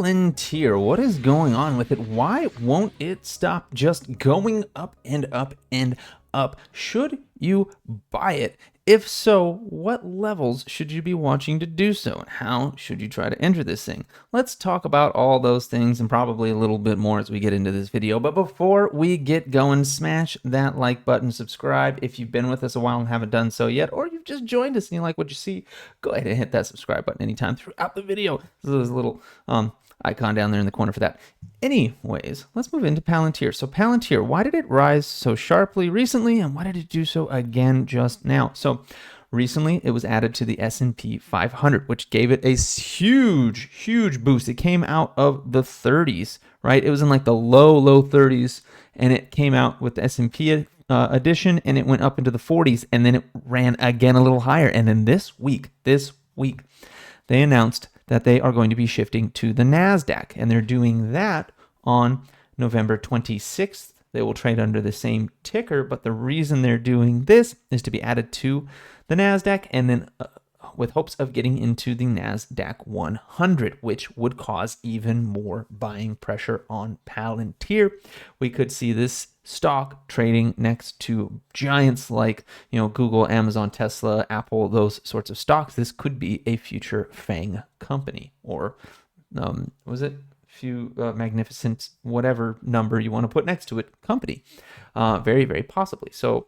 Palantir, what is going on with it? Why won't it stop just going up and up and up? Should you buy it? If so, what levels should you be watching to do so? And how should you try to enter this thing? Let's talk about all those things and probably a little bit more as we get into this video. But before we get going, smash that like button, subscribe if you've been with us a while and haven't done so yet, or you've just joined us and you like what you see, go ahead and hit that subscribe button anytime throughout the video. There's a little icon down there in the corner for that. Anyways, let's move into Palantir. So Palantir, why did it rise so sharply recently, and why did it do so again just now? So recently it was added to the S&P 500, which gave it a huge boost. It came out of the 30s, right? It was in like the low 30s, and it came out with the S&P addition, and it went up into the 40s, and then it ran again a little higher. And then this week, they announced that they are going to be shifting to the Nasdaq, and they're doing that on November 26th. They will trade under the same ticker, but the reason they're doing this is to be added to the Nasdaq, and then with hopes of getting into the Nasdaq 100, which would cause even more buying pressure on Palantir. We could see this stock trading next to giants like, Google, Amazon, Tesla, Apple, those sorts of stocks. This could be a future FANG company, or magnificent, whatever number you want to put next to it, company. Very possibly. So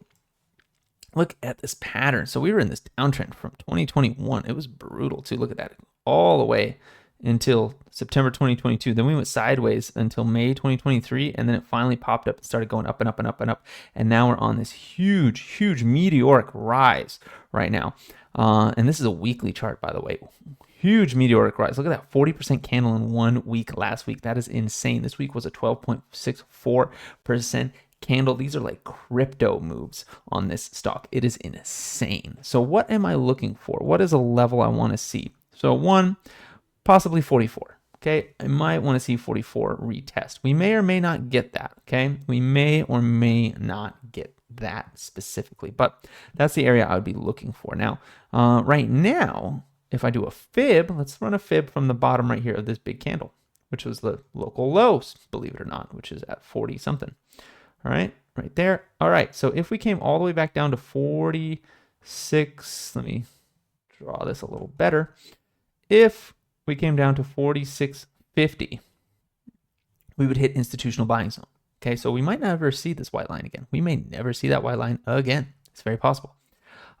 look at this pattern. So we were in this downtrend from 2021. It was brutal too. Look at that, all the way until September 2022. Then we went sideways until May 2023, and then it finally popped up and started going up and up and up and up. And now we're on this huge meteoric rise right now. And this is a weekly chart, by the way. Huge meteoric rise. Look at that, 40% candle in 1 week last week. That is insane. This week was a 12.64% candle. These are like crypto moves on this stock. It is insane. So what am I looking for? What is a level I want to see? So one, possibly 44. Okay, I might want to see 44 retest. We may or may not get that. Okay, we may or may not get that specifically, but that's the area I would be looking for. Now, right now, if I do a fib, let's run a fib from the bottom right here of this big candle, which was the local lows, believe it or not, which is at 40 something. All right, right there. All right, so if we came all the way back down to 46, let me draw this a little better. If we came down to 46.50, we would hit institutional buying zone. Okay, so we might never see this white line again. We may never see that white line again. It's very possible.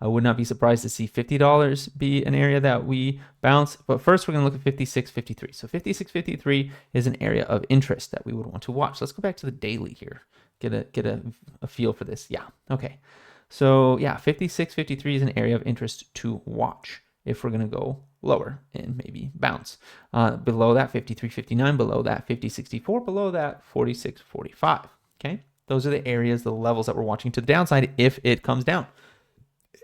I would not be surprised to see $50 be an area that we bounce. But first, we're going to look at 56.53. So 56.53 is an area of interest that we would want to watch. So let's go back to the daily here. Get a feel for this. Yeah. Okay. So yeah, 56.53 is an area of interest to watch if we're going to go lower and maybe bounce. Below that, 53.59. Below that, 50.64. Below that, 46.45. Okay. Those are the areas, the levels that we're watching to the downside if it comes down.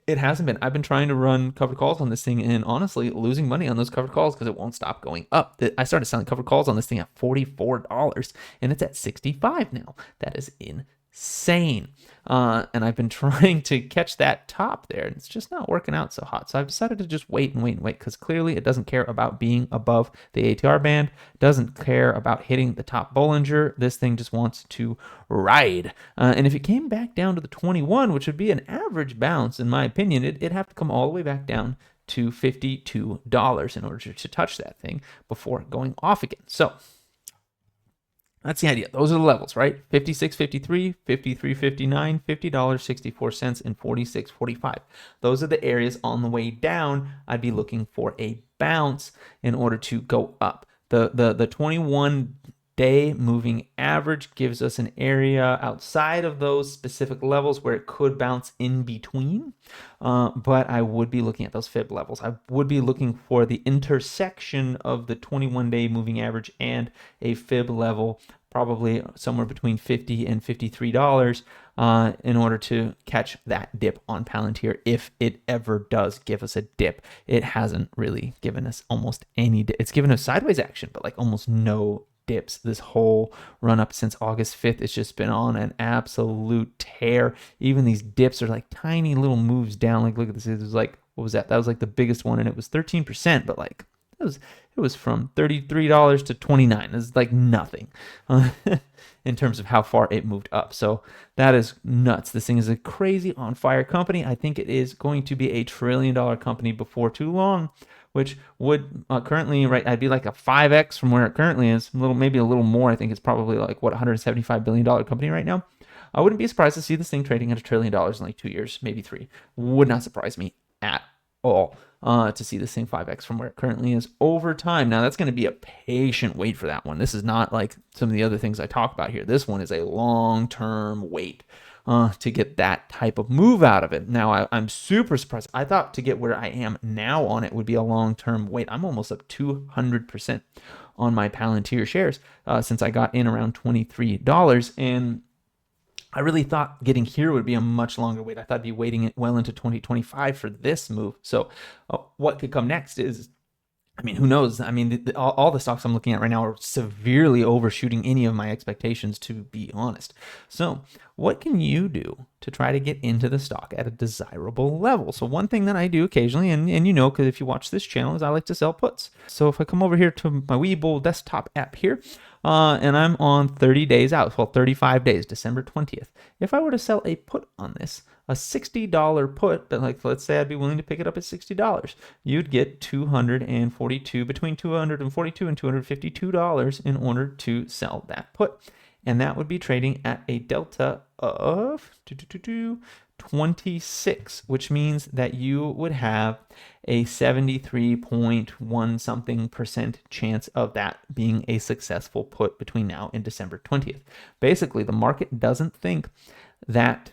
It hasn't been. I've been trying to run covered calls on this thing and honestly losing money on those covered calls because it won't stop going up. I started selling covered calls on this thing at $44 and it's at $65 now. That is insane. And I've been trying to catch that top there and it's just not working out so hot. So I've decided to just wait because clearly it doesn't care about being above the ATR band, doesn't care about hitting the top Bollinger. This thing just wants to ride. And if it came back down to the 21, which would be an average bounce, in my opinion, it'd have to come all the way back down to $52 in order to touch that thing before going off again. So that's the idea. Those are the levels, right? 56.53, 53.59, $50.64, and 46.45. Those are the areas on the way down. I'd be looking for a bounce in order to go up. The 21-day moving average gives us an area outside of those specific levels where it could bounce in between. But I would be looking at those fib levels. I would be looking for the intersection of the 21-day moving average and a fib level, probably somewhere between $50 and $53 in order to catch that dip on Palantir if it ever does give us a dip. It hasn't really given us almost any dip. It's given us sideways action, but like almost no dips this whole run up since August 5th. It's just been on an absolute tear. Even these dips are like tiny little moves down. Like, look at this. It was like, what was that? That was like the biggest one, and it was 13%, but like, It was from $33 to $29. It's like nothing in terms of how far it moved up. So that is nuts. This thing is a crazy on fire company. I think it is going to be $1 trillion company before too long, which would currently, right, I'd be like a 5x from where it currently is, maybe a little more. I think it's probably like what, $175 billion company right now. I wouldn't be surprised to see this thing trading at $1 trillion in like 2 years, maybe 3. Would not surprise me at all to see this thing 5x from where it currently is over time. Now, that's going to be a patient wait for that one. This is not like some of the other things I talk about here. This one is a long-term wait to get that type of move out of it. Now, I'm super surprised. I thought to get where I am now on it would be a long-term wait. I'm almost up 200% on my Palantir shares since I got in around $23. And I really thought getting here would be a much longer wait. I thought I'd be waiting it well into 2025 for this move. So what could come next is, I mean, who knows? I mean, all the stocks I'm looking at right now are severely overshooting any of my expectations, to be honest. So what can you do to try to get into the stock at a desirable level? So one thing that I do occasionally, and you know, because if you watch this channel, is I like to sell puts. So if I come over here to my Webull desktop app here, and I'm on 30 days out, well, 35 days, December 20th. If I were to sell a put on this, a $60 put, but like, let's say I'd be willing to pick it up at $60, you'd get between $242 and $252 in order to sell that put. And that would be trading at a delta of 26, which means that you would have a 73.1 something percent chance of that being a successful put between now and December 20th. Basically, the market doesn't think that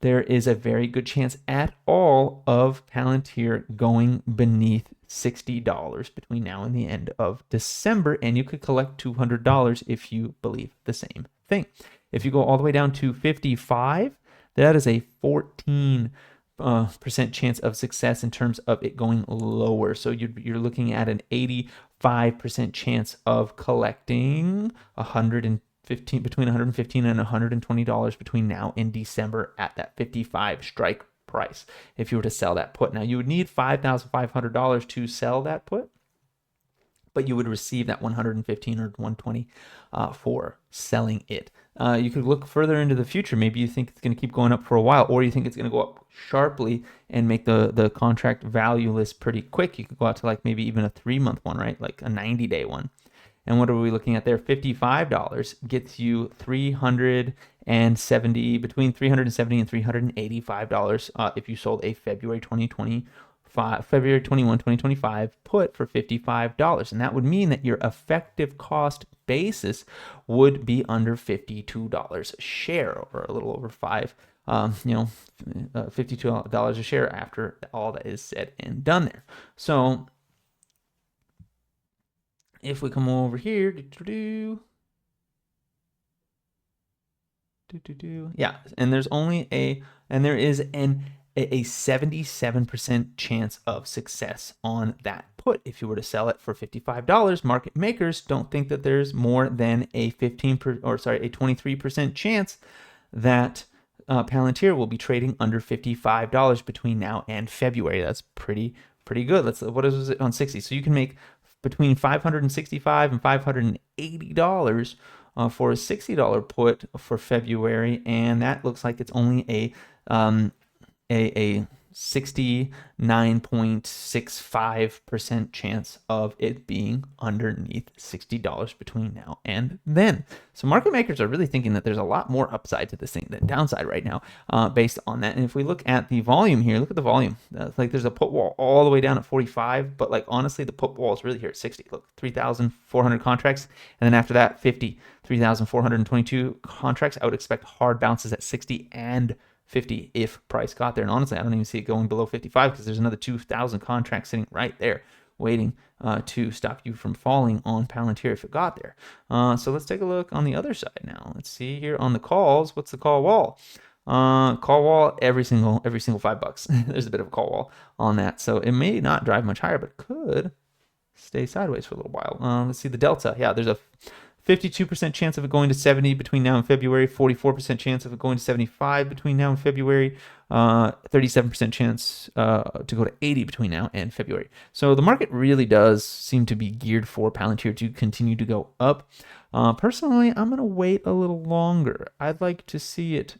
there is a very good chance at all of Palantir going beneath $60 between now and the end of December, and you could collect $200 if you believe the same thing. If you go all the way down to 55, that is a 14% chance of success in terms of it going lower. So you're looking at an 85% chance of collecting between $115 and $120 between now and December at that 55 strike price if you were to sell that put. Now, you would need $5,500 to sell that put, but you would receive that $115 or $120 for selling it. You could look further into the future. Maybe you think it's going to keep going up for a while, or you think it's going to go up sharply and make the contract valueless pretty quick. You could go out to like maybe even a 3-month one, right? Like a 90-day one. And what are we looking at there? $55 gets you between $370 and $385 if you sold a February 21, 2025 put for $55. And that would mean that your effective cost basis would be under $52 a share, or a little over $52 a share after all that is said and done there. So if we come over here, yeah, and there is a 77% chance of success on that put. If you were to sell it for $55, market makers don't think that there's more than a 23% chance that Palantir will be trading under $55 between now and February. That's pretty good. What is it on 60? So you can make between $565 and $580 for a $60 put for February, and that looks like it's only a 69.65% chance of it being underneath $60 between now and then. So market makers are really thinking that there's a lot more upside to this thing than downside right now based on that. And if we look at the volume here, look at the volume. Like there's a put wall all the way down at 45, but like honestly, the put wall is really here at 60. Look, 3,400 contracts. And then after that, 3,422 contracts. I would expect hard bounces at 60 and 50 if price got there. And honestly, I don't even see it going below 55 because there's another 2,000 contracts sitting right there waiting to stop you from falling on Palantir if it got there. So let's take a look on the other side now. Let's see here on the calls. What's the call wall? Call wall every single $5. There's a bit of a call wall on that. So it may not drive much higher, but could stay sideways for a little while. Let's see the delta. Yeah, there's a 52% chance of it going to 70 between now and February, 44% chance of it going to 75 between now and February, 37% chance to go to 80 between now and February. So the market really does seem to be geared for Palantir to continue to go up. Personally, I'm going to wait a little longer. I'd like to see it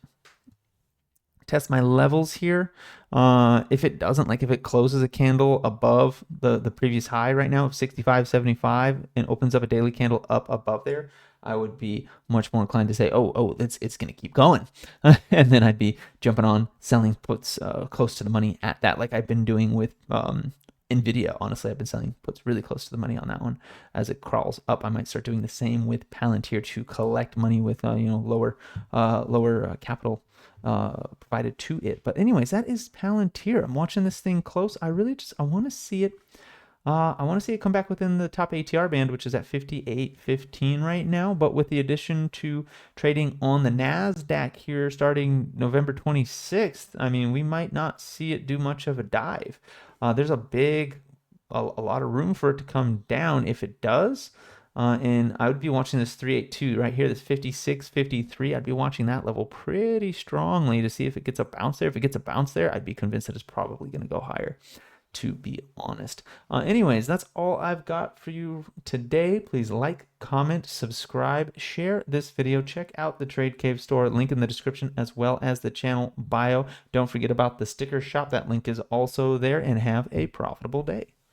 test my levels here. If it doesn't, like if it closes a candle above the previous high right now of 65.75 and opens up a daily candle up above there, I would be much more inclined to say, oh, it's going to keep going. And then I'd be jumping on selling puts close to the money at that, like I've been doing with NVIDIA. Honestly, I've been selling puts really close to the money on that one. As it crawls up, I might start doing the same with Palantir to collect money with lower capital provided to it. But anyways, that is Palantir. I'm watching this thing close. I want to see it. I want to see it come back within the top ATR band, which is at 58.15 right now. But with the addition to trading on the Nasdaq here starting November 26th, I mean, we might not see it do much of a dive. There's a lot of room for it to come down if it does. And I would be watching this 382 right here, this 56.53. I'd be watching that level pretty strongly to see if it gets a bounce there. If it gets a bounce there, I'd be convinced that it's probably going to go higher, to be honest. Anyways, that's all I've got for you today. Please like, comment, subscribe, share this video. Check out the Trade Cave store, link in the description, as well as the channel bio. Don't forget about the sticker shop. That link is also there, and have a profitable day.